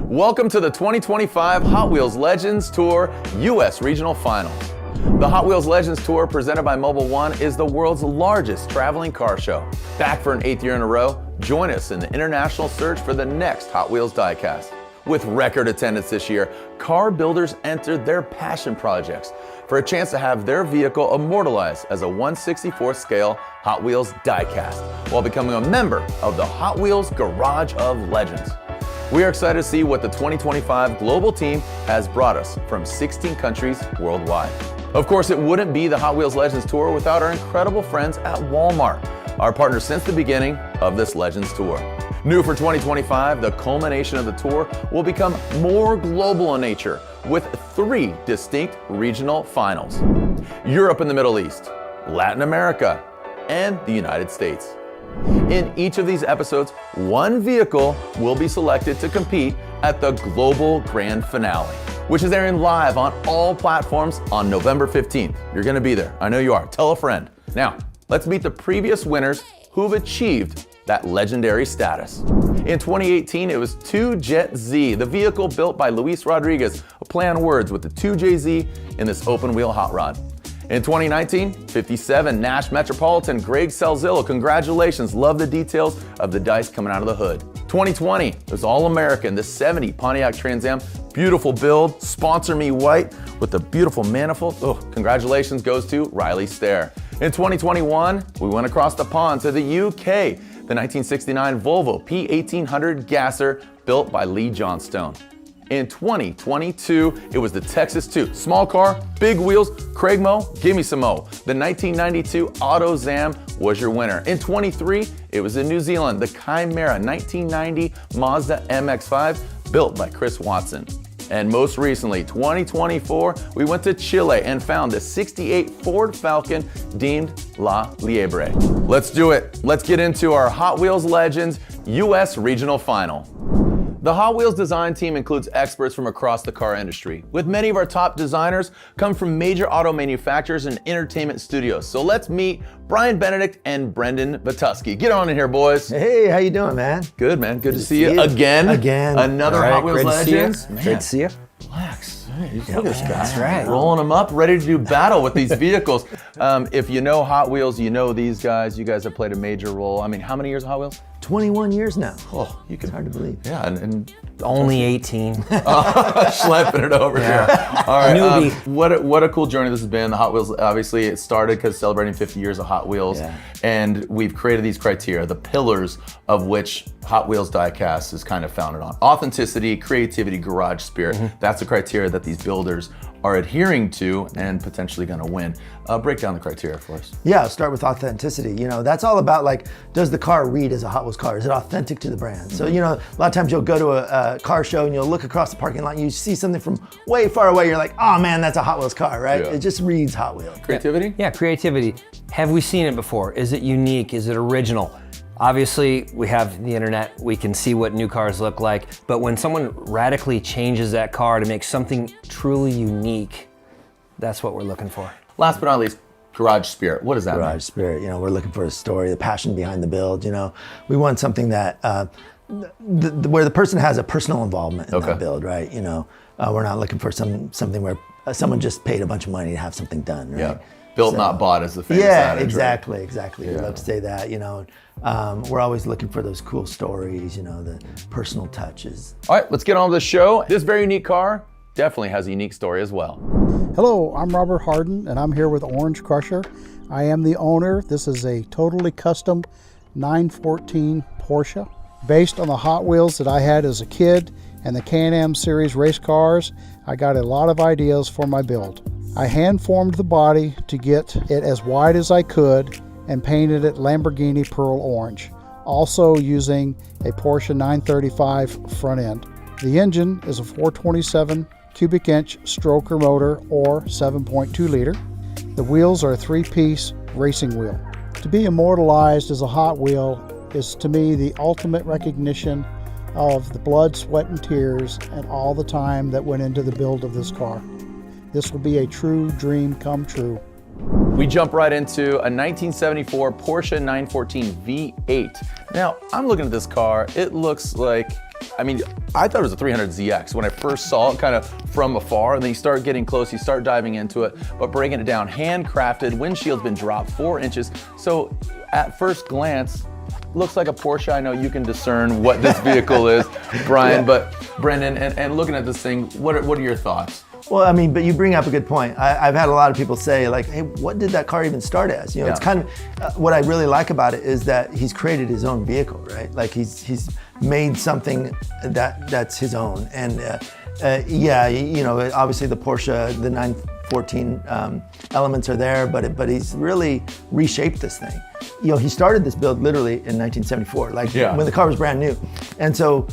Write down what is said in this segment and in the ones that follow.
Welcome to the 2025 Hot Wheels Legends Tour U.S. Regional Finals. The Hot Wheels Legends Tour, presented by Mobil 1, is the world's largest traveling car show. Back for an 8th year in a row, join us in the international search for the next Hot Wheels diecast. With record attendance this year, car builders entered their passion projects for a chance to have their vehicle immortalized as a 1/64th scale Hot Wheels diecast, while becoming a member of the Hot Wheels Garage of Legends. We are excited to see what the 2025 global team has brought us from 16 countries worldwide. Of course, it wouldn't be the Hot Wheels Legends Tour without our incredible friends at Walmart, our partner since the beginning of this Legends Tour. New for 2025, the culmination of the tour will become more global in nature with 3 distinct regional finals: Europe and the Middle East, Latin America, and the United States. In each of these episodes, one vehicle will be selected to compete at the global grand finale, which is airing live on all platforms on November 15th. You're gonna be there, I know you are, tell a friend. Now, let's meet the previous winners who've achieved that legendary status. In 2018, it was 2JZ, the vehicle built by Luis Rodriguez, a play on words with the 2JZ in this open wheel hot rod. In 2019, 57 Nash Metropolitan, Greg Salzillo, congratulations, love the details of the dice coming out of the hood. 2020, it was All American, the 70 Pontiac Trans Am, beautiful build, sponsor me white with the beautiful manifold. Oh, congratulations goes to Riley Stair. In 2021, we went across the pond to the UK, the 1969 Volvo P1800 Gasser built by Lee Johnstone. In 2022, it was the Texas 2. Small car, big wheels, Craig Mo, gimme some Mo. The 1992 Auto Zam was your winner. In 23, it was in New Zealand, the Chimera 1990 Mazda MX-5 built by Chris Watson. And most recently, 2024, we went to Chile and found the 68 Ford Falcon deemed La Liebre. Let's do it. Let's get into our Hot Wheels Legends US Regional Final. The Hot Wheels design team includes experts from across the car industry, with many of our top designers come from major auto manufacturers and entertainment studios. So let's meet Brian Benedict and Brendan Batuski. Get on in here, boys. Hey, how you doing, man? Good, man. Good to see you. Again. Another Hot Wheels Legends. Great to see you. Relax. Look at this guy. That's right. Rolling them up, ready to do battle with these vehicles. If you know Hot Wheels, you know these guys. You guys have played a major role. I mean, how many years of Hot Wheels? 21 years now. Oh, you can. It's hard to believe. Yeah, and only 18. Schlepping it over here. All right. What a cool journey this has been. The Hot Wheels, obviously, it started because celebrating 50 years of Hot Wheels, and we've created these criteria, the pillars of which Hot Wheels diecast is kind of founded on: authenticity, creativity, garage spirit. That's the criteria that these builders are adhering to and potentially going to win. Break down the criteria for us. Yeah, I'll start with authenticity. You know, that's all about like, does the car read as a Hot Wheels car? Is it authentic to the brand? So, you know, a lot of times you'll go to a car show and you'll look across the parking lot and you see something from way far away. You're like, oh man, that's a Hot Wheels car, right? Yeah. It just reads Hot Wheels. Creativity? Yeah, creativity. Have we seen it before? Is it unique? Is it original? Obviously, we have the internet, we can see what new cars look like, but when someone radically changes that car to make something truly unique, that's what we're looking for. Last but not least, garage spirit. What does that mean? Garage spirit, you know, we're looking for a story, the passion behind the build, you know. We want something that, where the person has a personal involvement in that build, right? You know, we're not looking for something where someone just paid a bunch of money to have something done, right? Yeah. Built, not bought, is the famous adage, exactly, right? exactly. Yeah. We love to say that, you know. We're always looking for those cool stories, you know, the personal touches. All right, let's get on with the show. This very unique car definitely has a unique story as well. Hello, I'm Robert Harden, and I'm here with Orange Crusher. I am the owner. This is a totally custom 914 Porsche. Based on the Hot Wheels that I had as a kid and the Can-Am series race cars, I got a lot of ideas for my build. I hand formed the body to get it as wide as I could and painted it Lamborghini Pearl Orange, also using a Porsche 935 front end. The engine is a 427 cubic inch stroker motor or 7.2 liter. The wheels are a 3-piece racing wheel. To be immortalized as a Hot Wheel is to me the ultimate recognition of the blood, sweat, and tears and all the time that went into the build of this car. This will be a true dream come true. We jump right into a 1974 Porsche 914 V8. Now, I'm looking at this car. It looks like, I mean, I thought it was a 300ZX when I first saw it kind of from afar, and then you start getting close, you start diving into it, but breaking it down, handcrafted, windshield's been dropped 4 inches. So at first glance, looks like a Porsche. I know you can discern what this vehicle is, Brian, but Brendan, and looking at this thing, what are your thoughts? Well, I mean, but you bring up a good point. I've had a lot of people say like, hey, what did that car even start as? You know, it's kind of, what I really like about it is that he's created his own vehicle, right? Like he's made something that's his own. And yeah, you know, obviously the Porsche, the 914 elements are there, but he's really reshaped this thing. You know, he started this build literally in 1974, like when the car was brand new. And so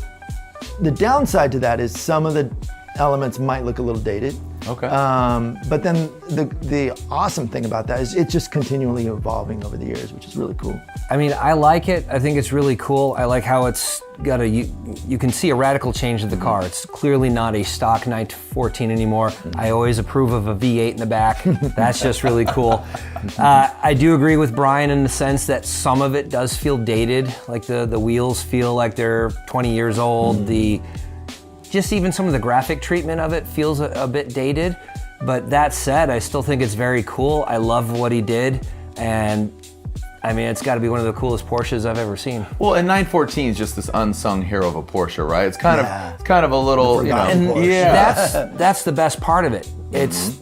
the downside to that is some of the elements might look a little dated. Okay. But then the awesome thing about that is it's just continually evolving over the years, which is really cool. I mean, I like it. I think it's really cool. I like how it's got you can see a radical change to the car. It's clearly not a stock 914 anymore. I always approve of a V8 in the back. That's just really cool. I do agree with Brian in the sense that some of it does feel dated. Like the wheels feel like they're 20 years old. Just even some of the graphic treatment of it feels a bit dated. But that said, I still think it's very cool. I love what he did. And I mean, it's gotta be one of the coolest Porsches I've ever seen. Well, and 914 is just this unsung hero of a Porsche, right? It's kind of a little, you know, And that's the best part of it. It's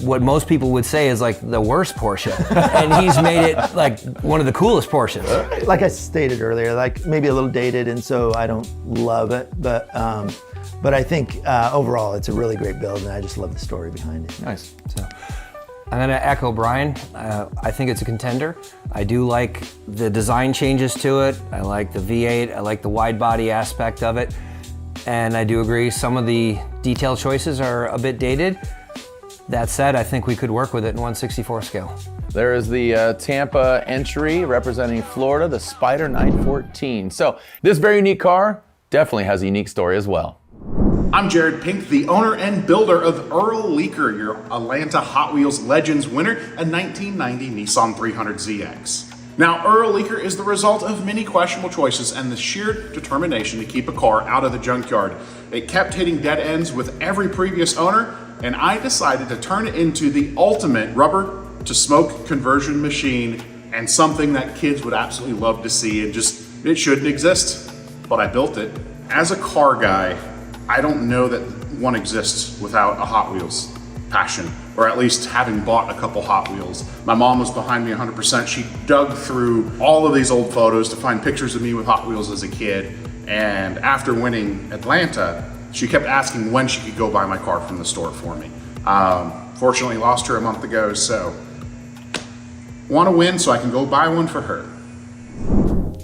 what most people would say is like the worst Porsche. And he's made it like one of the coolest Porsches. Like I stated earlier, like maybe a little dated, and so I don't love it, but I think overall it's a really great build, and I just love the story behind it. Nice. So I'm gonna echo Brian. I think it's a contender. I do like the design changes to it. I like the V8, I like the wide body aspect of it. And I do agree some of the detail choices are a bit dated. That said, I think we could work with it in 1/64 scale. There is the Tampa entry representing Florida, the Spider 914. So this very unique car definitely has a unique story as well. I'm Jared Pink, the owner and builder of Earl Leaker, your Atlanta Hot Wheels Legends winner, a 1990 Nissan 300ZX. Now, Earl Leaker is the result of many questionable choices and the sheer determination to keep a car out of the junkyard. It kept hitting dead ends with every previous owner, and I decided to turn it into the ultimate rubber to smoke conversion machine and something that kids would absolutely love to see, and just, it shouldn't exist, but I built it. As a car guy, I don't know that one exists without a Hot Wheels passion, or at least having bought a couple Hot Wheels. My mom was behind me 100%. She dug through all of these old photos to find pictures of me with Hot Wheels as a kid. And after winning Atlanta, She kept asking when she could go buy my car from the store for me. Fortunately, lost her a month ago, so want to win so I can go buy one for her.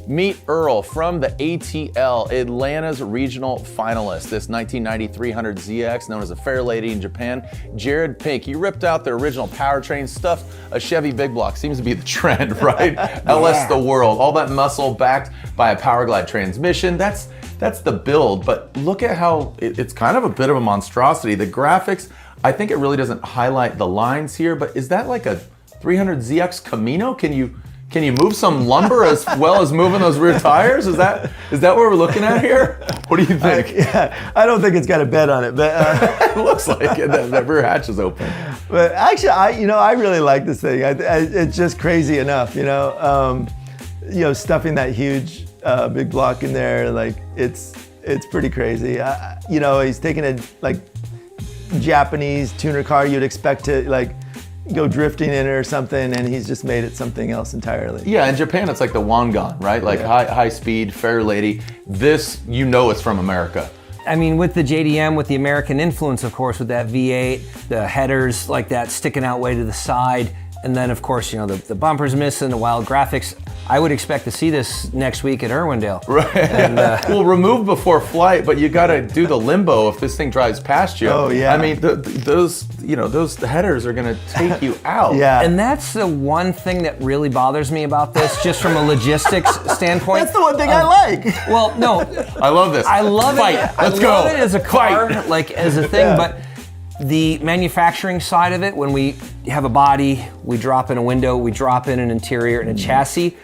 Meet Earl from the ATL, Atlanta's regional finalist. This 1990 300ZX, known as a Fair Lady in Japan. Jared Pink, you ripped out the original powertrain stuff. A Chevy big block seems to be the trend, right? LS the world, all that muscle backed by a Powerglide transmission. That's the build, but look at how it's kind of a bit of a monstrosity. The graphics, I think it really doesn't highlight the lines here, but is that like a 300ZX Camino? Can you move some lumber as well as moving those rear tires? Is that what we're looking at here? What do you think? I don't think it's got a bed on it, but it looks like it. That rear hatch is open. But actually, I really like this thing. It's just crazy enough, stuffing that huge big block in there, like it's pretty crazy. He's taking a like Japanese tuner car you'd expect to like go drifting in it or something, and he's just made it something else entirely. Yeah, in Japan it's like the Wangan, right? Like high speed, Fair Lady. This, it's from America. I mean, with the JDM, with the American influence, of course, with that V8, the headers like that sticking out way to the side, and then of course, the bumper's missing, the wild graphics. I would expect to see this next week at Irwindale. Right. And, well, remove before flight, but you got to do the limbo if this thing drives past you. Oh yeah. I mean, those headers are going to take you out. Yeah. And that's the one thing that really bothers me about this, just from a logistics standpoint. That's the one thing I like. Well, no. I love this. I love Fight. it. Let's I go. love it as a car, Fight. like as a thing, but the manufacturing side of it, when we have a body, we drop in a window, we drop in an interior and a chassis.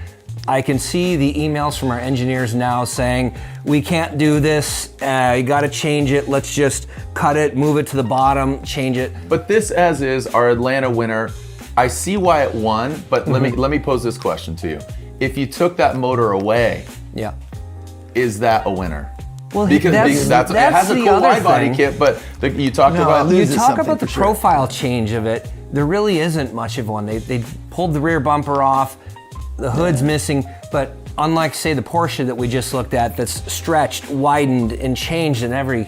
I can see the emails from our engineers now saying, we can't do this, you gotta change it, let's just cut it, move it to the bottom, change it. But this as is, our Atlanta winner, I see why it won, but let me pose this question to you. If you took that motor away, is that a winner? Well, because it has a the cool other wide body thing. kit, but you talked about You talk about the for sure. profile change of it, there really isn't much of one. They pulled the rear bumper off, the hood's missing, but unlike say the Porsche that we just looked at that's stretched, widened, and changed in every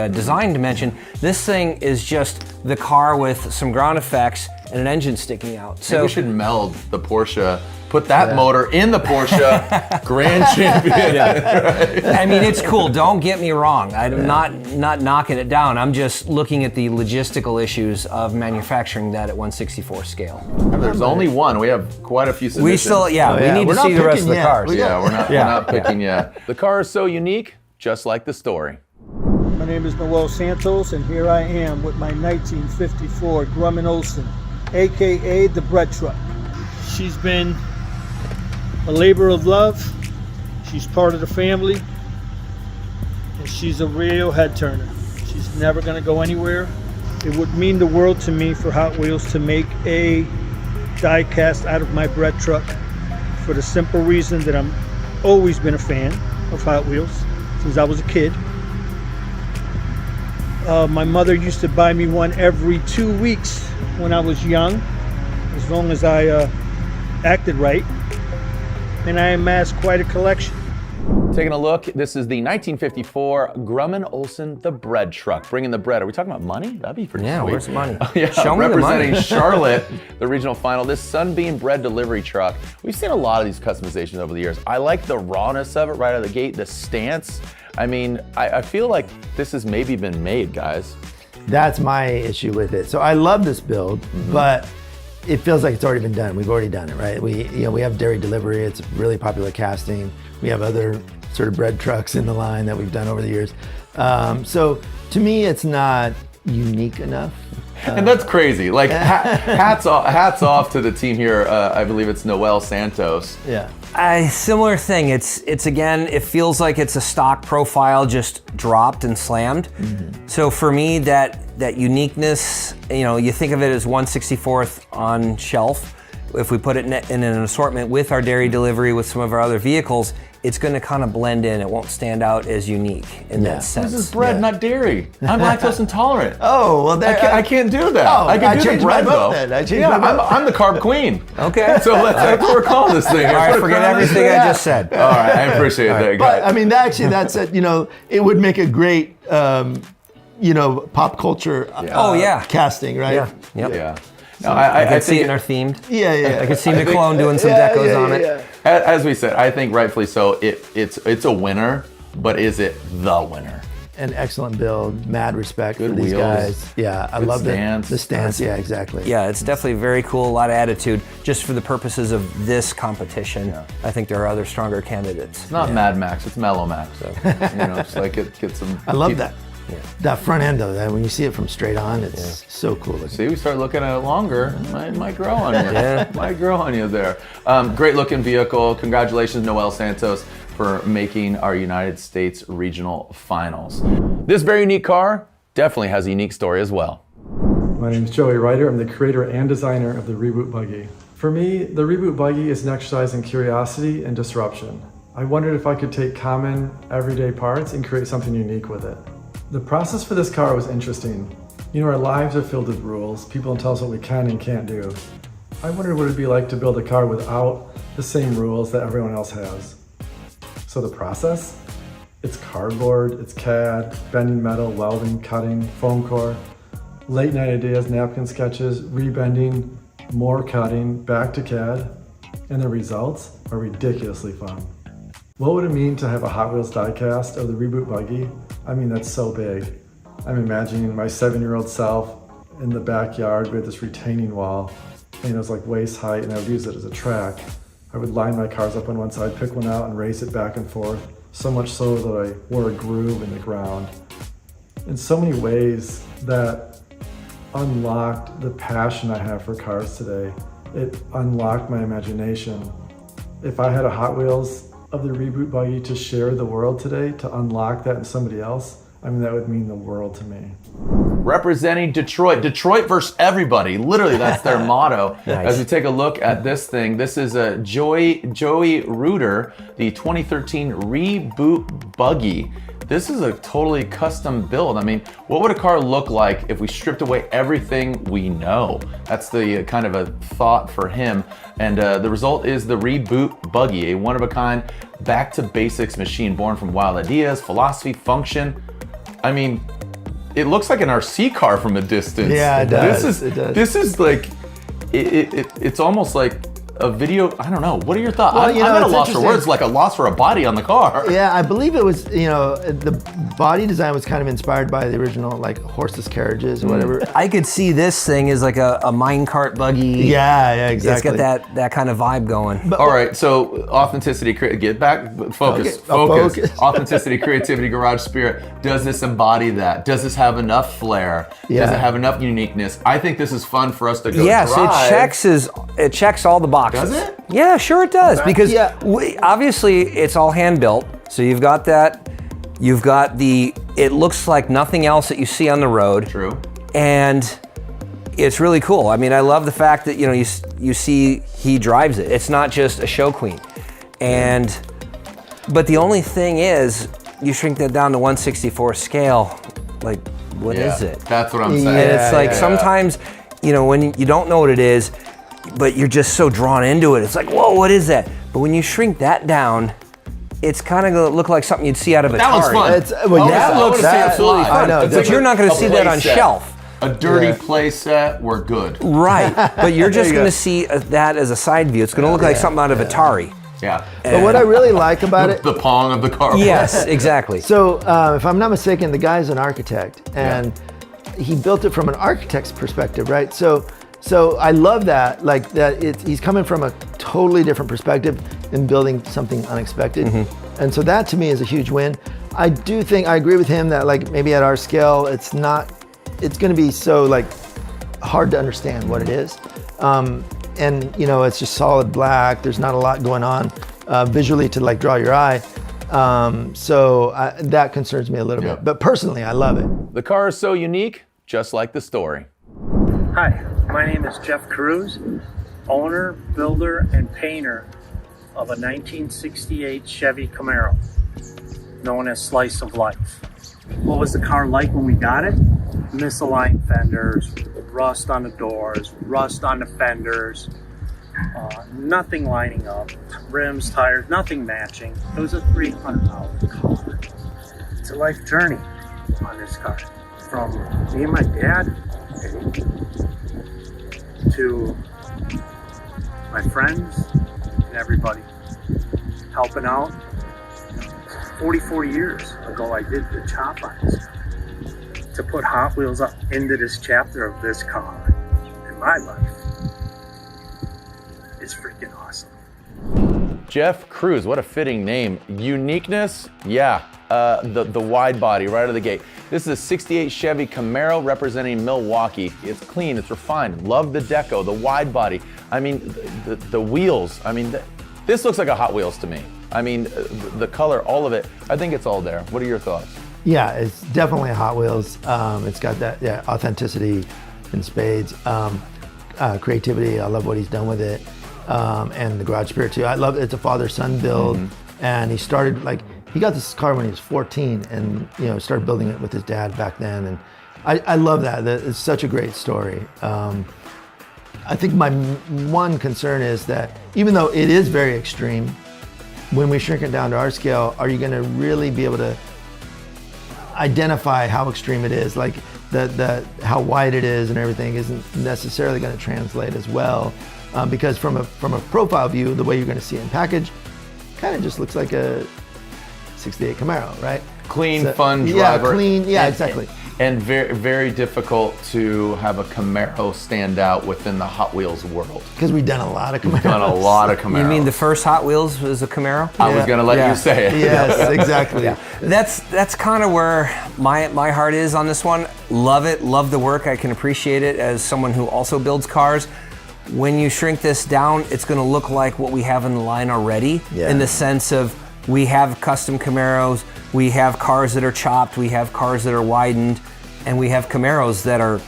design dimension, this thing is just the car with some ground effects and an engine sticking out. So we should meld the Porsche, put that motor in the Porsche Grand Champion. Right? I mean, it's cool, don't get me wrong. I'm not knocking it down. I'm just looking at the logistical issues of manufacturing that at 1/64 scale. And there's only one. We have quite a few submissions. We still, we need We're to not see the rest of picking the yet. cars. We're not picking yet. The car is so unique, just like the story. My name is Noel Santos, and here I am with my 1954 Grumman Olson, aka the bread truck. She's been a labor of love. She's part of the family, and she's a real head turner. She's never going to go anywhere. It would mean the world to me for Hot Wheels to make a die cast out of my bread truck, for the simple reason that I'm always been a fan of Hot Wheels since I was a kid. My mother used to buy me one every 2 weeks when I was young, as long as I acted right, and I amassed quite a collection. Taking a look, this is the 1954 Grumman Olson, the bread truck. Bringing the bread. Are we talking about money? That'd be pretty sweet. Where's the money? Show me the money. Representing Charlotte, the regional final, this Sunbeam bread delivery truck. We've seen a lot of these customizations over the years. I like the rawness of it right out of the gate, the stance. I mean, I feel like this has maybe been made, guys. That's my issue with it. So I love this build, but it feels like it's already been done. We've already done it, right? We have dairy delivery. It's a really popular casting. We have other sort of bread trucks in the line that we've done over the years. So to me, it's not unique enough. And that's crazy. Like hats off to the team here. I believe it's Noel Santos. Yeah. Similar thing. It's again, it feels like it's a stock profile just dropped and slammed. So for me, that uniqueness, you think of it as 1/64th on shelf. If we put it in an assortment with our dairy delivery with some of our other vehicles, it's going to kind of blend in. It won't stand out as unique in that sense. This is bread, not dairy. I'm lactose intolerant. Oh, well, I can't do that. Oh, I can do changed the bread my vote though. then. I changed my vote. I'm the carb queen. Okay. So that's what we're calling this thing. All right, forget everything I just said. All right, I appreciate that. But I mean, that's it. It would make a great pop culture casting, right? Yeah. Yep. Yeah. No, I can see it in our themed. Yeah. I could see McClone doing some decos on it. As we said, I think rightfully so. It's a winner, but is it the winner? An excellent build, mad respect Good for these wheels. guys. Yeah, I love the stance. Yeah, exactly. Yeah, it's definitely very cool, a lot of attitude. Just for the purposes of this competition, I think there are other stronger candidates. It's not Mad Max, it's Mellow Max. So, it's like get some. I love that. Yeah. That front end though, when you see it from straight on, it's so cool looking. See, we start looking at it longer, might grow on you. Might grow on you there. Great looking vehicle. Congratulations, Noel Santos, for making our United States regional finals. This very unique car definitely has a unique story as well. My name is Joey Ryder. I'm the creator and designer of the Reboot Buggy. For me, the Reboot Buggy is an exercise in curiosity and disruption. I wondered if I could take common, everyday parts and create something unique with it. The process for this car was interesting. Our lives are filled with rules. People tell us what we can and can't do. I wondered what it'd be like to build a car without the same rules that everyone else has. So the process? It's cardboard, it's CAD, bending metal, welding, cutting, foam core, late night ideas, napkin sketches, rebending, more cutting, back to CAD, and the results are ridiculously fun. What would it mean to have a Hot Wheels diecast of the Reboot Buggy? I mean, that's so big. I'm imagining my 7-year-old self in the backyard with this retaining wall, and it was like waist height, and I would use it as a track. I would line my cars up on one side, pick one out, and race it back and forth, so much so that I wore a groove in the ground. In so many ways that unlocked the passion I have for cars today. It unlocked my imagination. If I had a Hot Wheels of the Reboot Buggy to share the world today, to unlock that in somebody else, that would mean the world to me. Representing Detroit versus everybody. Literally, that's their motto. Nice. As we take a look at this thing, this is a Joey Reuter, the 2013 Reboot Buggy. This is a totally custom build. What would a car look like if we stripped away everything we know? That's the kind of a thought for him. And the result is the Reboot Buggy, a one-of-a-kind, back-to-basics machine born from wild ideas, philosophy, function. It looks like an RC car from a distance. Yeah, it does. This is like, it's almost like a video. I don't know. What are your thoughts? Well, I'm at a loss for words, like a loss for a body on the car. Yeah, I believe it was, the body design was kind of inspired by the original, like, horseless carriages or whatever. I could see this thing as like a minecart buggy. Yeah, exactly. It's got that kind of vibe going. All right, so authenticity, get back, focus. Authenticity, creativity, garage spirit. Does this embody that? Does this have enough flair? Yeah. Does it have enough uniqueness? I think this is fun for us to go Yes, drive. it checks all the boxes. Does it? Yeah, sure it does. Okay. Because obviously it's all hand built. So you've got that. You've got it looks like nothing else that you see on the road. True. And it's really cool. I love the fact that you see he drives it. It's not just a show queen. But the only thing is, you shrink that down to 1/64 scale. Like, what is it? That's what I'm saying. And it's like sometimes, when you don't know what it is, but you're just so drawn into it, it's like, whoa, what is that? But when you shrink that down, it's kind of gonna look like something you'd see out of a That looks fun. That looks absolutely fun. I know, but you're not gonna see that on shelf. A dirty play set, we're good. Right, but you're just gonna see that as a side view. It's gonna look like something out of Atari. Yeah. But what I really like about it, The Pong of the car. Yes, exactly. so if I'm not mistaken, the guy's an architect, and he built it from an architect's perspective, right? So I love that, like that he's coming from a totally different perspective in building something unexpected. And so that to me is a huge win. I do think, I agree with him that, like, maybe at our scale, it's gonna be so, like, hard to understand what it is. And it's just solid black. There's not a lot going on visually to, like, draw your eye. So that concerns me a little bit. But personally, I love it. The car is so unique, just like the story. Hi, my name is Jeff Cruz, owner, builder, and painter of a 1968 Chevy Camaro, known as Slice of Life. What was the car like when we got it? Misaligned fenders, rust on the doors, rust on the fenders, nothing lining up, rims, tires, nothing matching. It was a $300 car. It's a life journey. on this car. From me and my dad to my friends and everybody helping out. 44 years ago, I did the chop on this car. To put Hot Wheels up into this chapter of this car in my life is freaking awesome. Jeff Cruz, what a fitting name. Uniqueness, yeah, the wide body right out of the gate. This is a 68 Chevy Camaro representing Milwaukee. It's clean, it's refined. Love the deco, the wide body. I mean, the wheels. I mean, this looks like a Hot Wheels to me. I mean, the color, all of it. I think it's all there. What are your thoughts? Yeah, it's definitely a Hot Wheels. It's got that authenticity in spades, creativity. I love what he's done with it, and the garage spirit too. I love it's a father-son build, and he started he got this car when he was 14, and started building it with his dad back then. And I love that. It's such a great story. I think my one concern is that even though it is very extreme, when we shrink it down to our scale, are you going to really be able to identify how extreme it is? Like the how wide it is and everything isn't necessarily going to translate as well, because from a profile view, the way you're going to see it in package, kind of just looks like a 68 Camaro, right? Clean, fun driver. Yeah, clean. Yeah, exactly. And very, very difficult to have a Camaro stand out within the Hot Wheels world. Because we've done a lot of Camaros. We've done a lot of Camaros. You mean the first Hot Wheels was a Camaro? I was going to let you say it. Yes, exactly. Yeah. That's kind of where my heart is on this one. Love it, love the work. I can appreciate it as someone who also builds cars. When you shrink this down, it's going to look like what we have in the line already, in the sense of we have custom Camaros, we have cars that are chopped, we have cars that are widened, and we have Camaros that are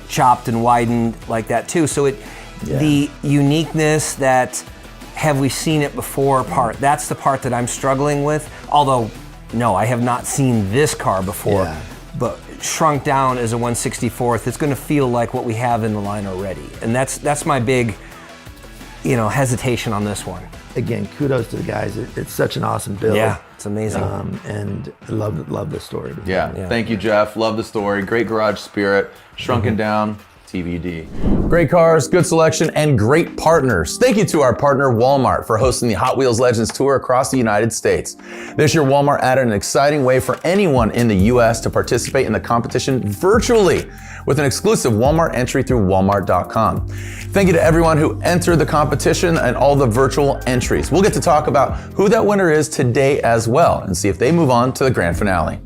chopped and widened like that too. So the uniqueness, that have we seen it before part, that's the part that I'm struggling with. Although, no, I have not seen this car before, but shrunk down as a 1/64th, it's gonna feel like what we have in the line already. And that's my big, hesitation on this one. Again, kudos to the guys. It's such an awesome build. Yeah, it's amazing. And I love the story. Yeah, thank you, Jeff. Love the story. Great garage spirit. Shrunken down, TBD. Great cars, good selection, and great partners. Thank you to our partner Walmart for hosting the Hot Wheels Legends Tour across the United States. This year, Walmart added an exciting way for anyone in the U.S. to participate in the competition virtually with an exclusive Walmart entry through walmart.com. Thank you to everyone who entered the competition and all the virtual entries. We'll get to talk about who that winner is today as well and see if they move on to the grand finale.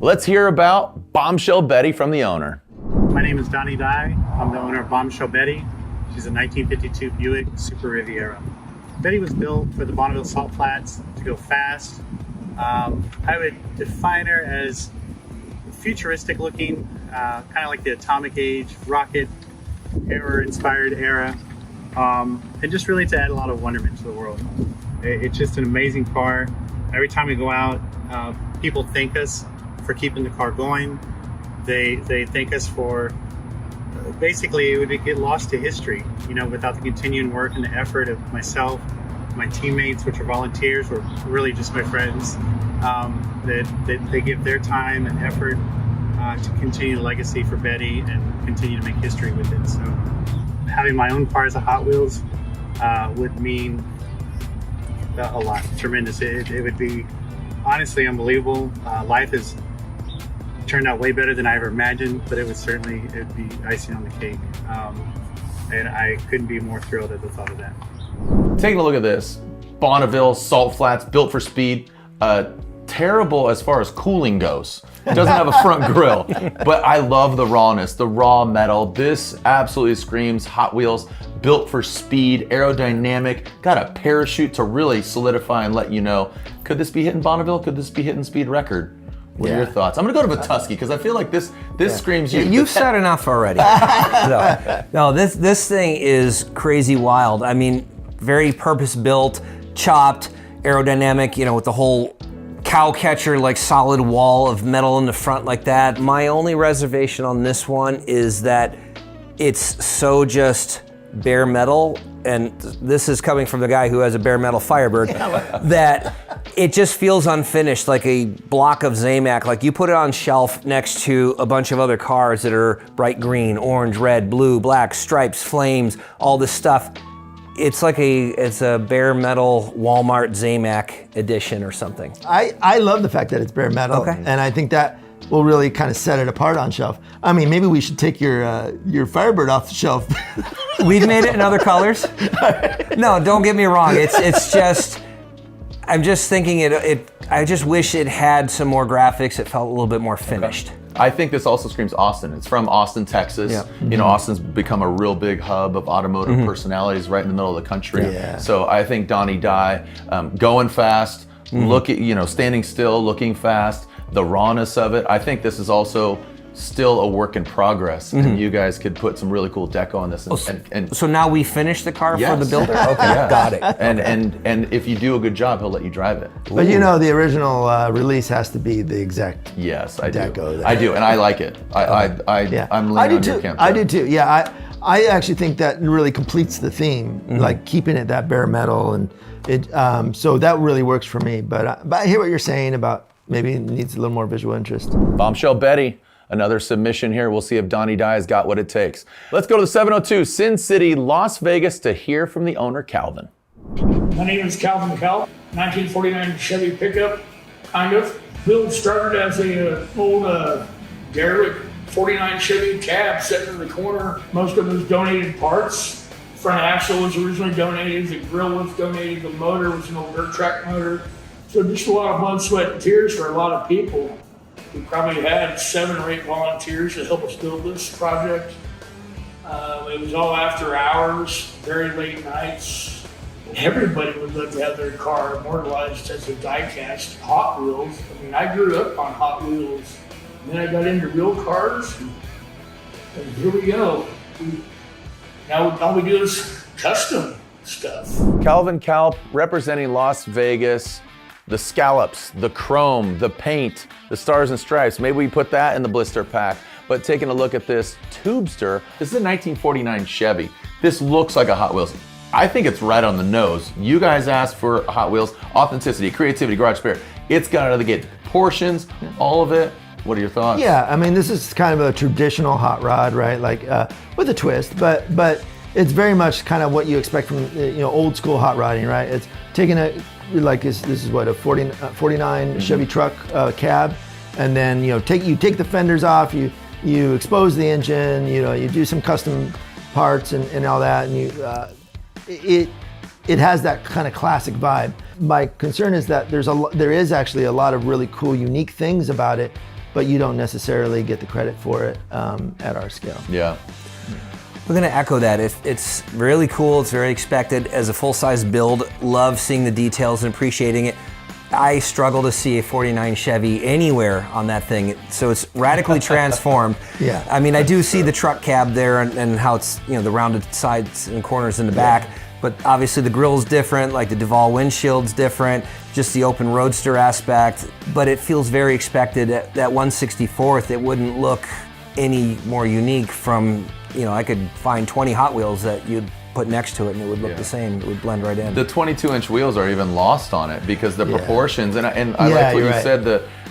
Let's hear about Bombshell Betty from the owner. My name is Donnie Dye. I'm the owner of Bombshell Betty. She's a 1952 Buick Super Riviera. Betty was built for the Bonneville Salt Flats to go fast. I would define her as futuristic looking, kind of like the atomic age, rocket era inspired era, and just really to add a lot of wonderment to the world. It's just an amazing car. Every time we go out, people thank us for keeping the car going. They thank us for, basically it would get lost to history, without the continuing work and the effort of myself, my teammates, which are volunteers, were really just my friends, that they give their time and effort to continue the legacy for Betty and continue to make history with it. So having my own car as a Hot Wheels would mean a lot, tremendous. It would be honestly unbelievable. Life has turned out way better than I ever imagined, but it'd be icing on the cake. And I couldn't be more thrilled at the thought of that. Taking a look at this, Bonneville, Salt Flats, built for speed, terrible as far as cooling goes. It doesn't have a front grille, but I love the rawness, the raw metal. This absolutely screams Hot Wheels, built for speed, aerodynamic, got a parachute to really solidify and let you know, could this be hitting Bonneville? Could this be hitting speed record? What are your thoughts? I'm gonna go to Vituski because I feel like this screams you. You've said enough already. No, this thing is crazy wild. I mean, very purpose-built, chopped, aerodynamic, with the whole cow catcher, like solid wall of metal in the front like that. My only reservation on this one is that it's so just bare metal, and this is coming from the guy who has a bare metal Firebird, that It just feels unfinished, like a block of Zamac. Like you put it on shelf next to a bunch of other cars that are bright green, orange, red, blue, black, stripes, flames, all this stuff. It's like it's a bare metal Walmart Zamac edition or something. I love the fact that it's bare metal, and I think that will really kind of set it apart on shelf. I mean, maybe we should take your Firebird off the shelf. We've made it in other colors. No, don't get me wrong. It's just, I'm just thinking I just wish it had some more graphics. It felt a little bit more finished. I think this also screams Austin. It's from Austin, Texas. Yeah. You know, Austin's become a real big hub of automotive personalities right in the middle of the country. Yeah. So I think Donnie Dye, going fast, standing still, looking fast, the rawness of it. I think this is also still a work in progress, and you guys could put some really cool deco on this. So now we finished the car for the builder? Okay, got it. And if you do a good job, he'll let you drive it. But you know, the original release has to be the exact deco. I do, and I like it. I'm leaning on your camp. I do too. Yeah, I actually think that really completes the theme, like keeping it that bare metal, and it. So that really works for me. But I hear what you're saying about maybe it needs a little more visual interest. Bombshell Betty. Another submission here. We'll see if Donnie Dye has got what it takes. Let's go to the 702 Sin City, Las Vegas to hear from the owner, Calvin. My name is Calvin Cal, 1949 Chevy pickup, kind of. Build started as a old derelict 49 Chevy cab sitting in the corner. Most of it was donated parts. Front axle was originally donated, the grill was donated, the motor was an old dirt track motor. So just a lot of blood, sweat, and tears for a lot of people. We probably had 7 or 8 volunteers to help us build this project. It was all after hours, very late nights. Everybody would love to have their car immortalized as a die-cast. Hot Wheels. I mean, I grew up on Hot Wheels. And then I got into real cars, and here we go. Now all we do is custom stuff. Calvin Kalp representing Las Vegas. The scallops, the chrome, the paint, the stars and stripes. Maybe we put that in the blister pack. But taking a look at this tubester, this is a 1949 Chevy. This looks like a Hot Wheels. I think it's right on the nose. You guys asked for Hot Wheels, authenticity, creativity, garage spirit. It's got it out of the gate. Portions, all of it. What are your thoughts? Yeah, I mean, this is kind of a traditional hot rod, right? Like with a twist, but it's very much kind of what you expect from old school hot rodding, right? It's taking this is what a 49 Chevy truck cab, and then you take the fenders off, you expose the engine, you do some custom parts and all that, and it has that kind of classic vibe. My concern is that there is actually a lot of really cool, unique things about it, but you don't necessarily get the credit for it at our scale. Yeah. We're gonna echo that. It's really cool, it's very expected. As a full-size build, love seeing the details and appreciating it. I struggle to see a 49 Chevy anywhere on that thing, so it's radically transformed. Yeah. I mean, I do see the truck cab there and how it's, the rounded sides and corners in the back, but obviously the grill's different, like the Duval windshield's different, just the open roadster aspect, but it feels very expected. At that 164th, it wouldn't look any more unique from, I could find 20 Hot Wheels that you'd put next to it and it would look the same. It would blend right in. The 22-inch wheels are even lost on it because the proportions, and I like what you said,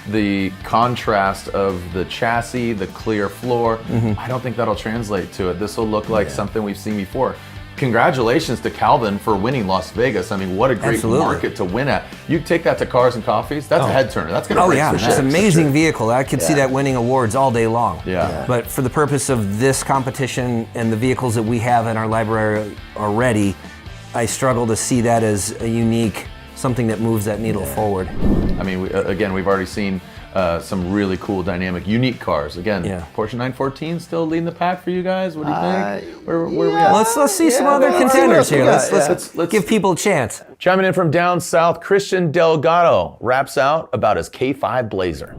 the contrast of the chassis, the clear floor. I don't think that'll translate to it. This will look like something we've seen before. Congratulations to Calvin for winning Las Vegas. I mean, what a great market to win at. You take that to Cars and Coffees, that's a head turner. That's gonna break some shit. That's an amazing vehicle. I could see that winning awards all day long. Yeah. But for the purpose of this competition and the vehicles that we have in our library already, I struggle to see that as a unique, something that moves that needle forward. I mean, we've already seen some really cool, dynamic, unique cars. Again, Porsche 914 still leading the pack for you guys. What do you think? Where we at? Let's see some other contenders here. Let's give people a chance. Chiming in from down south, Christian Delgado raps out about his K5 Blazer.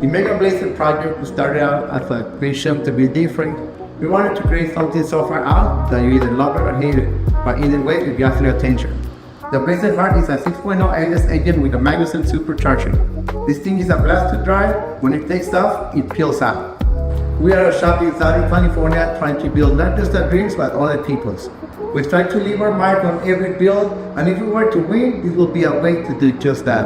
The Mega Blazer project started out as a creation to be different. We wanted to create something so far out that you either love it or hate it, but either way, it gets your attention. The Blazer Heart is a 6.0 AS engine with a Magnuson supercharger. This thing is a blast to drive. When it takes off, it peels out. We are a shop in Southern California trying to build not just our dreams, but other people's. We try to leave our mark on every build, and if we were to win, this will be a way to do just that.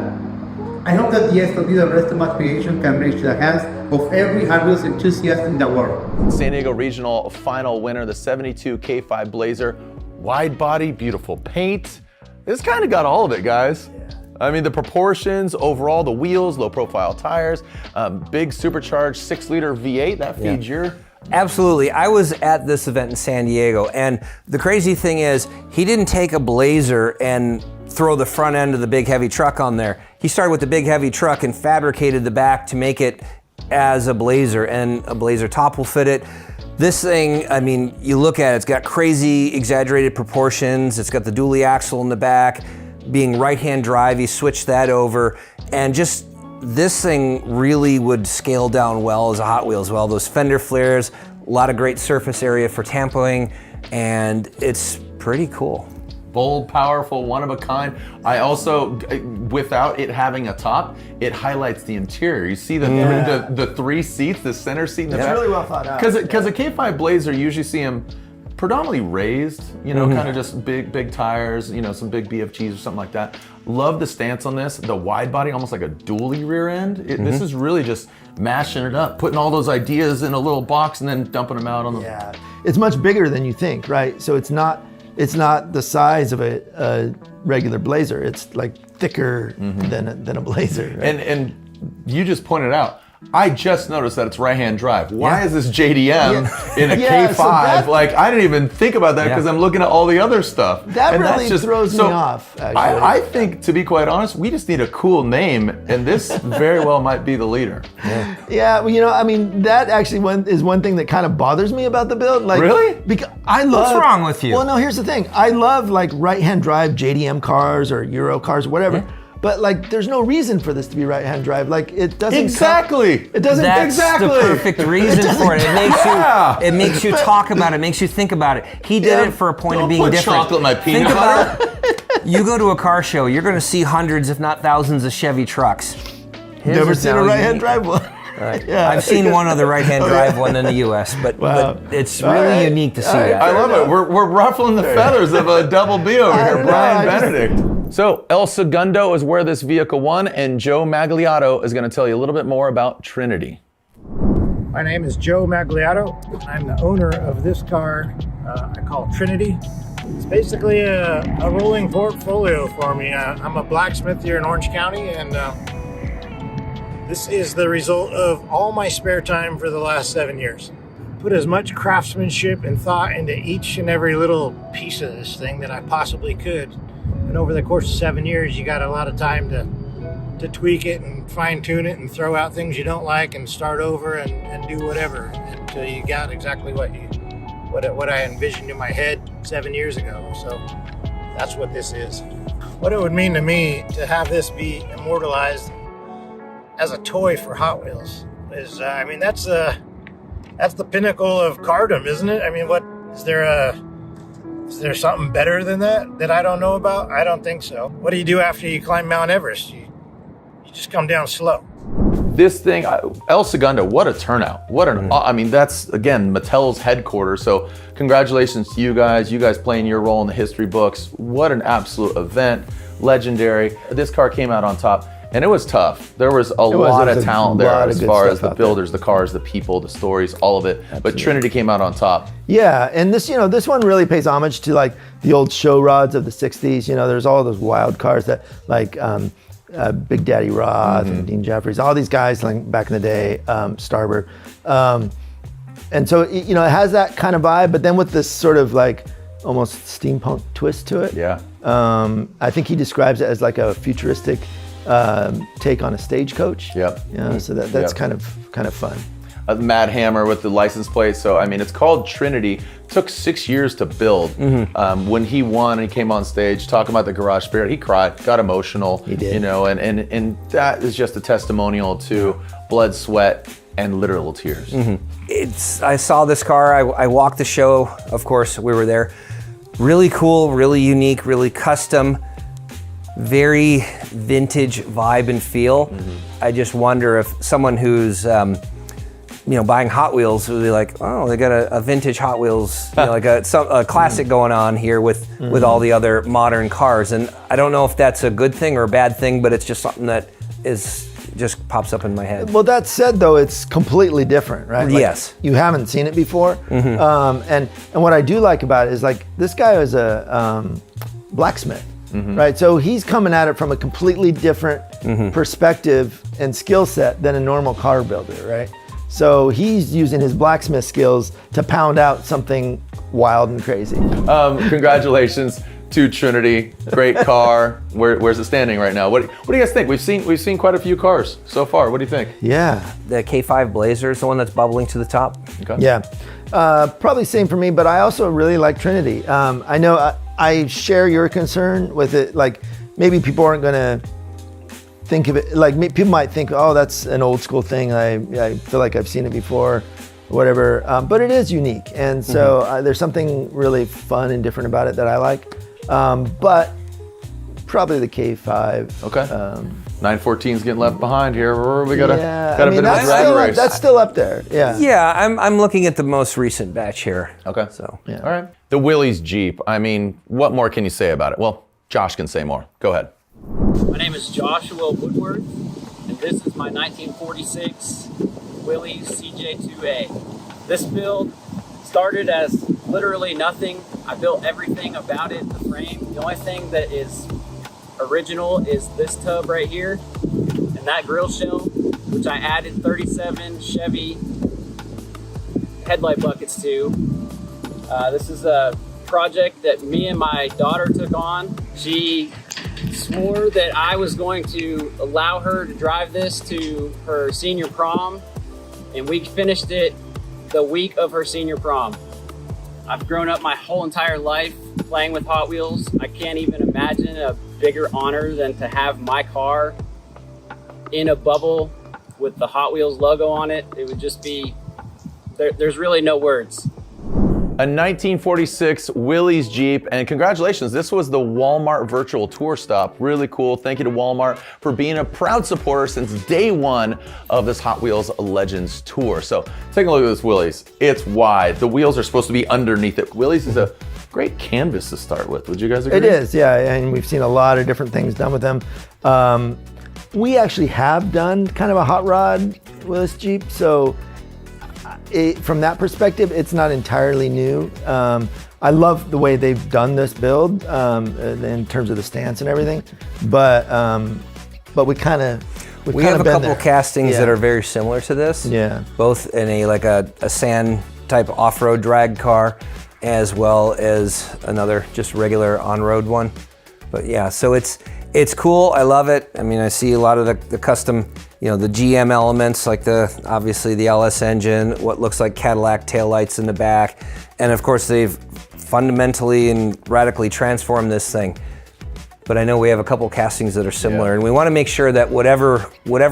I hope that the SW, the rest of my creation, can reach the hands of every Hot Wheels enthusiast in the world. San Diego Regional Final winner, the 72 K5 Blazer. Wide body, beautiful paint. This kind of got all of it, guys. I mean, the proportions, overall, the wheels, low profile tires, big supercharged 6-liter V8, that feeds your... Absolutely. I was at this event in San Diego, and the crazy thing is, he didn't take a Blazer and throw the front end of the big heavy truck on there. He started with the big heavy truck and fabricated the back to make it as a Blazer, and a Blazer top will fit it. This thing, I mean, you look at it, it's got crazy exaggerated proportions. It's got the dually axle in the back. Being right-hand drive, he switched that over, and just this thing really would scale down well as a Hot Wheels. Well, those fender flares, a lot of great surface area for tampering, and it's pretty cool. Bold, powerful, one of a kind. I also, without it having a top, it highlights the interior. You see the 3 seats, the center seat in the back. It's really well thought out. Because a K5 Blazer, you usually see them predominantly raised, you know, kind of just big tires, you know, some big BFGs or something like that. Love the stance on this. The wide body, almost like a dually rear end. This is really just mashing it up, putting all those ideas in a little box and then dumping them out on the... Yeah, it's much bigger than you think, right? So it's not the size of a regular Blazer. It's like thicker than a Blazer. Right? And you just pointed out, I just noticed that it's right-hand drive. Why is this JDM in a K5? So like, I didn't even think about that because I'm looking at all the other stuff. That really throws me off, actually. I think, to be quite honest, we just need a cool name, and this very well might be the leader. Yeah, well, you know, I mean, that actually is one thing that kind of bothers me about the build. Like, really? Because I love... What's wrong with you? Well, no, here's the thing. I love, like, right-hand drive JDM cars or Euro cars or whatever. But like, there's no reason for this to be right-hand drive. Like, it doesn't. Exactly. It doesn't. That's the perfect reason for it. It makes you. It makes you talk about it. It makes you think about it. He did it for a point of being different. Chocolate in my peanut butter. You go to a car show, you're going to see hundreds, if not thousands, of Chevy trucks. Never seen a right-hand drive one. Right. Yeah, I've seen one other right-hand drive one in the U.S., but it's really unique to see that. I love it. We're ruffling the feathers of a double B over here, Brian Benedict. So El Segundo is where this vehicle won, and Joe Magliato is going to tell you a little bit more about Trinity. My name is Joe Magliato. I'm the owner of this car I call Trinity. It's basically a rolling portfolio for me. I'm a blacksmith here in Orange County, and this is the result of all my spare time for the last 7 years. Put as much craftsmanship and thought into each and every little piece of this thing that I possibly could. And over the course of 7 years, you got a lot of time to tweak it and fine tune it and throw out things you don't like and start over and do whatever until you got exactly what I envisioned in my head 7 years ago. So that's what this is. What it would mean to me to have this be immortalized as a toy for Hot Wheels is, I mean, that's the pinnacle of cardom, isn't it? I mean, what is there something better than that I don't know about? I don't think so. What do you do after you climb Mount Everest? You just come down slow. This thing, El Segundo, what a turnout. What an, I mean, that's, again, Mattel's headquarters. So congratulations to you guys playing your role in the history books. What an absolute event, legendary. This car came out on top. And it was tough. There was a lot of talent there as far as the builders, the cars, the people, the stories, all of it. Absolutely. But Trinity came out on top. Yeah, and this, this one really pays homage to like the old show rods of the 60s. There's all those wild cars that like Big Daddy Roth and Dean Jeffries, all these guys like back in the day, Starbird. And so, it has that kind of vibe, but then with this sort of like almost steampunk twist to it. Yeah. I think he describes it as like a futuristic take on a stagecoach. Yep. So that's kind of fun. A Mad Hammer with the license plate. So I mean, it's called Trinity. Took 6 years to build. When he won and he came on stage talking about the garage spirit, he cried, got emotional. He did. And that is just a testimonial to blood, sweat, and literal tears. I saw this car. I walked the show. Of course, we were there. Really cool, really unique, really custom. Very vintage vibe and feel. I just wonder if someone who's buying Hot Wheels would be like, oh, they got a vintage Hot Wheels, like a classic going on here with all the other modern cars. And I don't know if that's a good thing or a bad thing, but it's just something that just pops up in my head. Well, that said, though, it's completely different, right? Like, yes. You haven't seen it before. And what I do like about it is, like, this guy is a blacksmith, right? So he's coming at it from a completely different perspective and skill set than a normal car builder, right? So he's using his blacksmith skills to pound out something wild and crazy. Congratulations to Trinity, great car. Where's it standing right now? What do you guys think? We've seen quite a few cars so far. What do you think? Yeah. The K5 Blazer is the one that's bubbling to the top. Okay. Yeah. Probably same for me, but I also really like Trinity. I know I share your concern with it. Like, maybe people aren't gonna think of it, like people might think, oh, that's an old school thing. I feel like I've seen it before, whatever. But it is unique, and so there's something really fun and different about it that I like. But probably the K5. Okay. 914's getting left behind here. We got a bit of a that's drag race. That's still up there. Yeah. Yeah, I'm looking at the most recent batch here. Okay. So yeah. All right. The Willys Jeep. I mean, what more can you say about it? Well, Josh can say more. Go ahead. My name is Joshua Woodward, and this is my 1946 Willys CJ2A. This build started as literally nothing. I built everything about it, the frame. The only thing that is original is this tub right here and that grill shell, which I added 37 Chevy headlight buckets to. This is a project that me and my daughter took on. She swore that I was going to allow her to drive this to her senior prom, and we finished it the week of her senior prom. I've grown up my whole entire life playing with Hot Wheels. I can't even imagine a bigger honor than to have my car in a bubble with the Hot Wheels logo on it. It would just be, there's really no words. A 1946 Willys Jeep, and congratulations, this was the Walmart virtual tour stop. Really cool. Thank you to Walmart for being a proud supporter since day one of this Hot Wheels Legends tour. So take a look at this Willys. It's wide. The wheels are supposed to be underneath it. Willys is a great canvas to start with. Would you guys agree? It is, yeah, and we've seen a lot of different things done with them. We actually have done kind of a hot rod Willys Jeep, so from that perspective, it's not entirely new. I love the way they've done this build in terms of the stance and everything, but we have a couple castings that are very similar to this. Yeah, both in a sand type off-road drag car, as well as another just regular on-road one. But yeah, so it's cool. I love it. I mean, I see a lot of the custom, the GM elements, like obviously the LS engine, what looks like Cadillac taillights in the back. And of course, they've fundamentally and radically transformed this thing. But I know we have a couple castings that are similar, and we want to make sure that whatever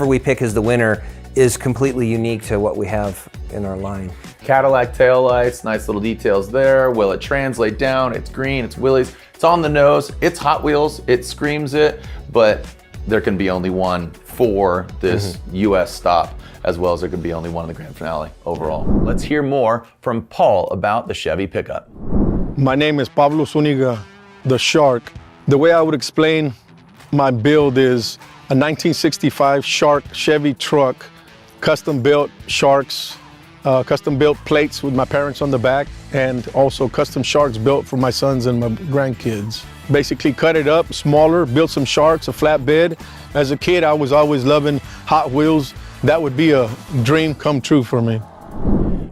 we pick as the winner is completely unique to what we have in our line. Cadillac taillights, nice little details there. Will it translate down? It's green, it's Willys. It's on the nose, it's Hot Wheels, it screams it, but there can be only one for this US stop, as well as there can be only one in the grand finale overall. Let's hear more from Paul about the Chevy pickup. My name is Pablo Zuniga, the Shark. The way I would explain my build is a 1965 Shark Chevy truck, custom built Sharks, custom built plates with my parents on the back, and also custom Sharks built for my sons and my grandkids. Basically cut it up smaller, built some Sharks, a flatbed. As a kid, I was always loving Hot Wheels. That would be a dream come true for me.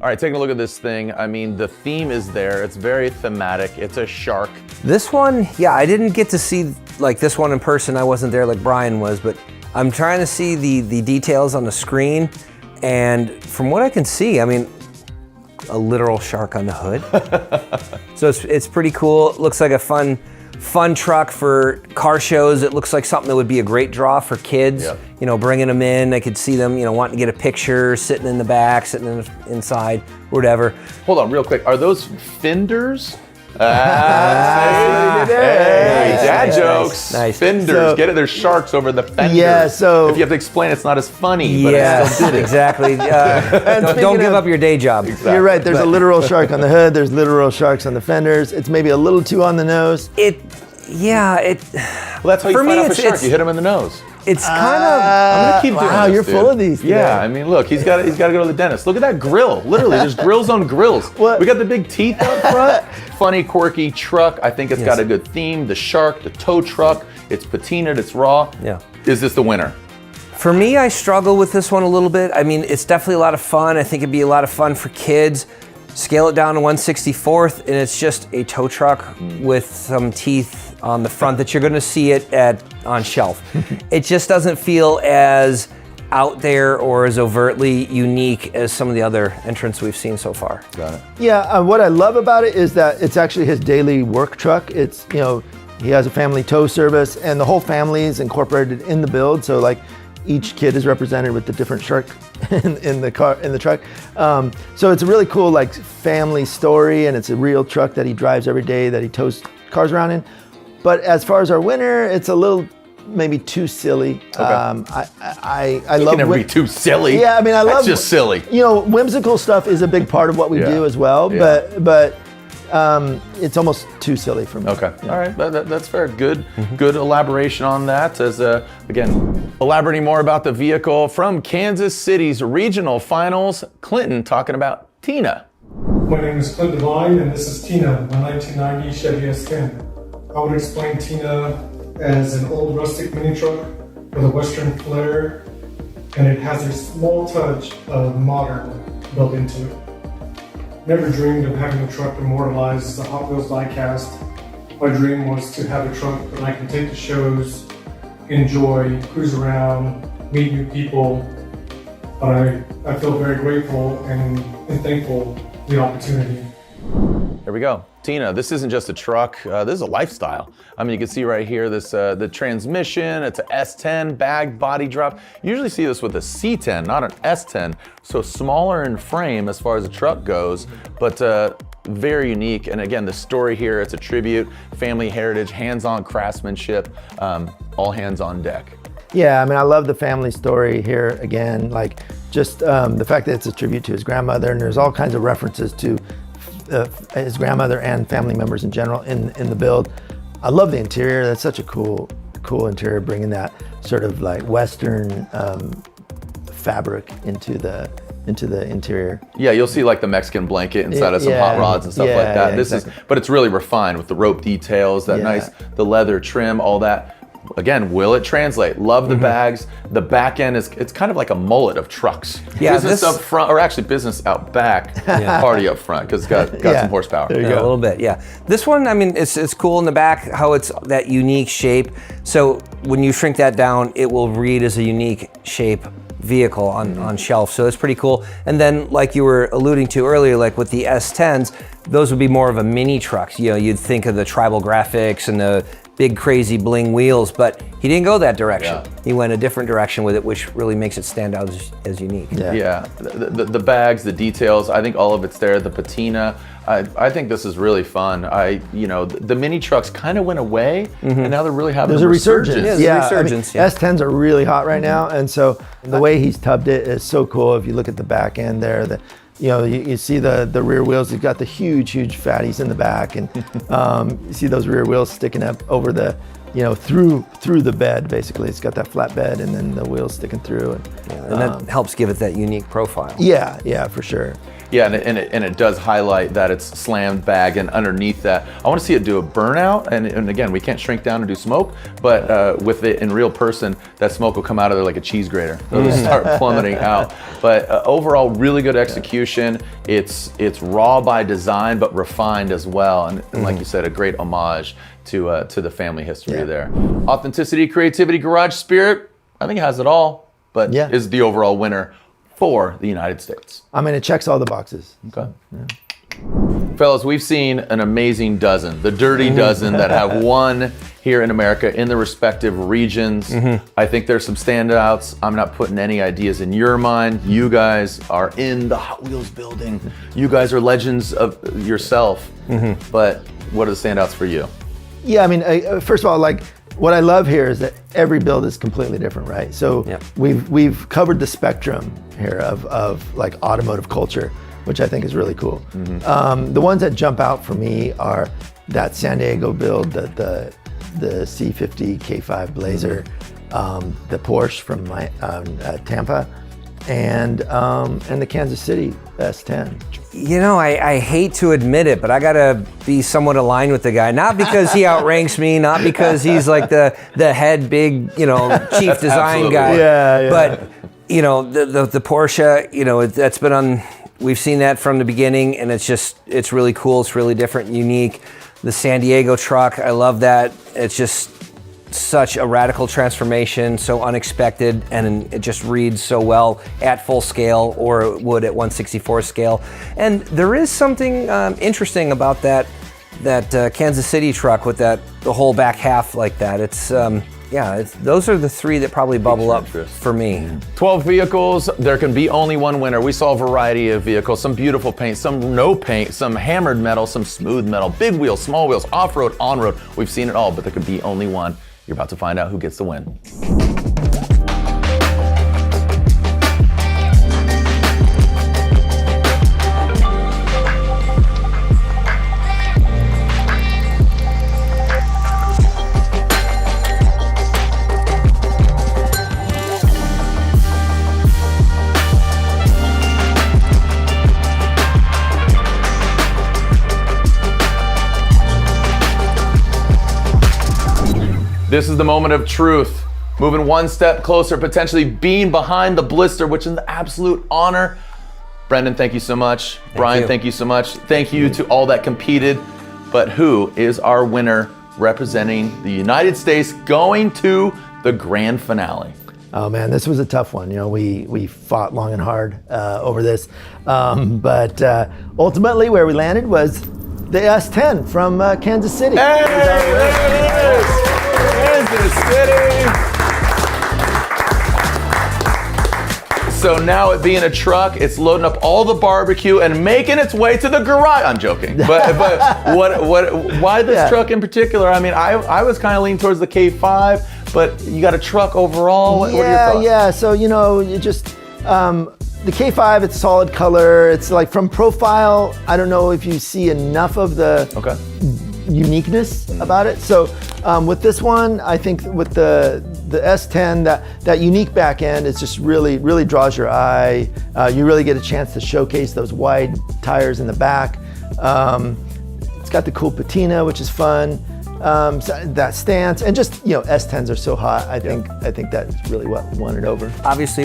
All right, taking a look at this thing. I mean, the theme is there. It's very thematic. It's a shark. This one, yeah, I didn't get to see like this one in person. I wasn't there like Brian was, but I'm trying to see the details on the screen. And from what I can see, I mean, a literal shark on the hood. So it's pretty cool. It looks like a fun truck for car shows. It looks like something that would be a great draw for kids. Yep. Bringing them in. I could see them, wanting to get a picture, sitting in the back, sitting inside, whatever. Hold on, real quick. Are those fenders? Hey, dad jokes. Nice. Fenders, so, get it? There's sharks over the fenders. Yeah, so if you have to explain, it's not as funny. But yeah, I still did it. Exactly. Don't give up your day job. Exactly. You're right. There's a literal shark on the hood. There's literal sharks on the fenders. It's maybe a little too on the nose. Well, that's how you fight off a shark. You hit him in the nose. It's kind of. I'm gonna keep doing wow, this, you're dude. full of these today. Yeah, I mean, look, he's got to go to the dentist. Look at that grill. Literally, there's grills on grills. What? We got the big teeth up front. Funny, quirky truck. I think it's got a good theme. The shark, the tow truck. It's patinaed. It's raw. Yeah. Is this the winner? For me, I struggle with this one a little bit. I mean, it's definitely a lot of fun. I think it'd be a lot of fun for kids. Scale it down to 1/64th, and it's just a tow truck with some teeth on the front that you're going to see it on shelf. It just doesn't feel as out there or as overtly unique as some of the other entrants we've seen so far. Got it. Yeah, what I love about it is that it's actually his daily work truck. It's, you know, he has a family tow service, and the whole family is incorporated in the build. So like each kid is represented with the different shark in the truck. So it's a really cool like family story, and it's a real truck that he drives every day that he tows cars around in. But as far as our winner, it's a little maybe too silly. Okay. I You love can never be too silly. Yeah, I mean, I That's love just silly. You know, whimsical stuff is a big part of what we do as well. Yeah. But it's almost too silly for me. Okay, all right, that's fair. Good elaboration on that. As again, elaborating more about the vehicle from Kansas City's regional finals, Clinton talking about Tina. My name is Clint Devine, and this is Tina, my 1990 Chevy S10. I would explain Tina as an old rustic mini truck with a western flair, and it has a small touch of modern built into it. Never dreamed of having a truck immortalized as a Hot Wheels diecast. My dream was to have a truck that I can take to shows, enjoy, cruise around, meet new people. But I feel very grateful and thankful for the opportunity. There we go. Tina, this isn't just a truck, this is a lifestyle. I mean, you can see right here, this the transmission, it's a S10 bagged body drop. You usually see this with a C10, not an S10, so smaller in frame as far as the truck goes, but very unique. And again, the story here, it's a tribute, family heritage, hands-on craftsmanship, all hands on deck. Yeah, I mean, I love the family story here again, like just the fact that it's a tribute to his grandmother, and there's all kinds of references to his grandmother and family members in general in the build. I love the interior. That's such a cool interior, bringing that sort of like Western fabric into the interior. Yeah, you'll see like the Mexican blanket inside of some hot rods and stuff like that. This is, but it's really refined with the rope details, that nice, the leather trim, all that. Again, will it translate? Love the bags. The back end it's kind of like a mullet of trucks. Yeah, business up front, or actually business out back, party up front, because it's got some horsepower. There you go. A little bit, yeah. This one, I mean, it's cool in the back, how it's that unique shape. So when you shrink that down, it will read as a unique shape vehicle on shelf. So it's pretty cool. And then like you were alluding to earlier, like with the S10s, those would be more of a mini truck. You know, you'd think of the tribal graphics and the big crazy bling wheels, but he didn't go that direction. Yeah. He went a different direction with it, which really makes it stand out as unique. Yeah, the bags, the details, I think all of it's there. The patina, I think this is really fun. The mini trucks kind of went away, and now they're really having a resurgence. Resurgence. S10s are really hot right now, and so the way he's tubbed it is so cool. If you look at the back end there, you see the rear wheels. He's got the huge fatties in the back, and you see those rear wheels sticking up over the, through the bed. Basically, it's got that flat bed, and then the wheels sticking through, and that helps give it that unique profile. Yeah, for sure. Yeah, and it does highlight that it's slammed bag, and underneath that, I want to see it do a burnout. And again, we can't shrink down and do smoke, but with it in real person, that smoke will come out of there like a cheese grater. It'll just start plummeting out. But overall, really good execution. It's raw by design, but refined as well. And like you said, a great homage to the family history there. Authenticity, creativity, garage spirit. I think it has it all, but is the overall winner for the United States. I mean, it checks all the boxes. Okay. Yeah. Fellas, we've seen an amazing dozen, the dirty dozen that have won here in America in the respective regions. I think there's some standouts. I'm not putting any ideas in your mind. You guys are in the Hot Wheels building. You guys are legends of yourself. But what are the standouts for you? Yeah, I mean, first of all, like, what I love here is that every build is completely different, right? So we've covered the spectrum here of like automotive culture, which I think is really cool. The ones that jump out for me are that San Diego build, the the C50 K5 Blazer, the Porsche from Tampa, and the Kansas City S10. You know, I hate to admit it, but I gotta be somewhat aligned with the guy. Not because he outranks me, not because he's like the head big, chief design guy. Yeah. But the Porsche, that's been on. We've seen that from the beginning, and it's really cool. It's really different, and unique. The San Diego truck, I love that. It's just such a radical transformation, so unexpected, and it just reads so well at full scale, or it would at 1/64 scale. And there is something interesting about that Kansas City truck with the whole back half like that. Those are the three that probably bubble up for me. 12 vehicles, there can be only one winner. We saw a variety of vehicles, some beautiful paint, some no paint, some hammered metal, some smooth metal, big wheels, small wheels, off-road, on-road. We've seen it all, but there could be only one. You're about to find out who gets the win. This is the moment of truth. Moving one step closer, potentially being behind the blister, which is an absolute honor. Brendan, thank you so much. Brian, thank you so much. Thank you to all that competed. But who is our winner representing the United States going to the grand finale? Oh man, this was a tough one. We fought long and hard over this. But ultimately where we landed was the S10 from Kansas City. Kansas City. So now it being a truck, it's loading up all the barbecue and making its way to the garage. I'm joking, but why this truck in particular? I mean, I was kind of leaning towards the K5, but you got a truck overall. What are your thoughts? Yeah. So you just the K5. It's solid color. It's like from profile. I don't know if you see enough of the uniqueness about it. So with this one, I think with the S10, that unique back end is just really draws your eye. You really get a chance to showcase those wide tires in the back. It's got the cool patina, which is fun. So that stance, and just S10s are so hot. I think that's really what won it over. Obviously,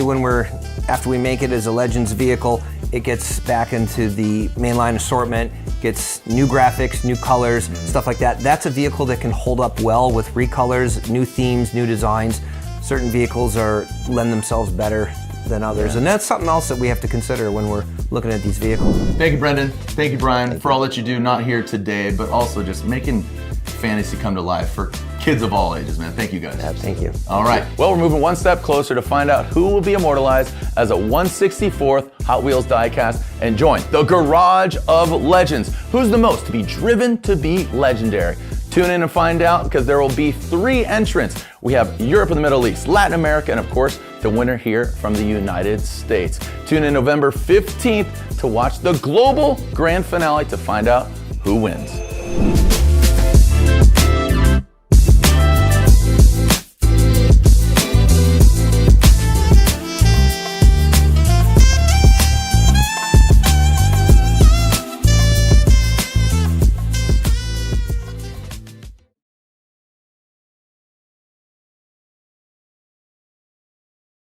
after we make it as a Legends vehicle, it gets back into the mainline assortment, gets new graphics, new colors, stuff like that. That's a vehicle that can hold up well with recolors, new themes, new designs. Certain vehicles lend themselves better than others, and that's something else that we have to consider when we're looking at these vehicles. Thank you, Brendan. Thank you, Brian, for all that you do, not here today, but also just making fantasy come to life for kids of all ages, man. Thank you guys. Thank you. All right. Well, we're moving one step closer to find out who will be immortalized as a 1/64th Hot Wheels diecast and join the Garage of Legends. Who's the most to be driven to be legendary? Tune in and find out, because there will be 3 entrants. We have Europe and the Middle East, Latin America, and of course, the winner here from the United States. Tune in November 15th to watch the global grand finale to find out who wins.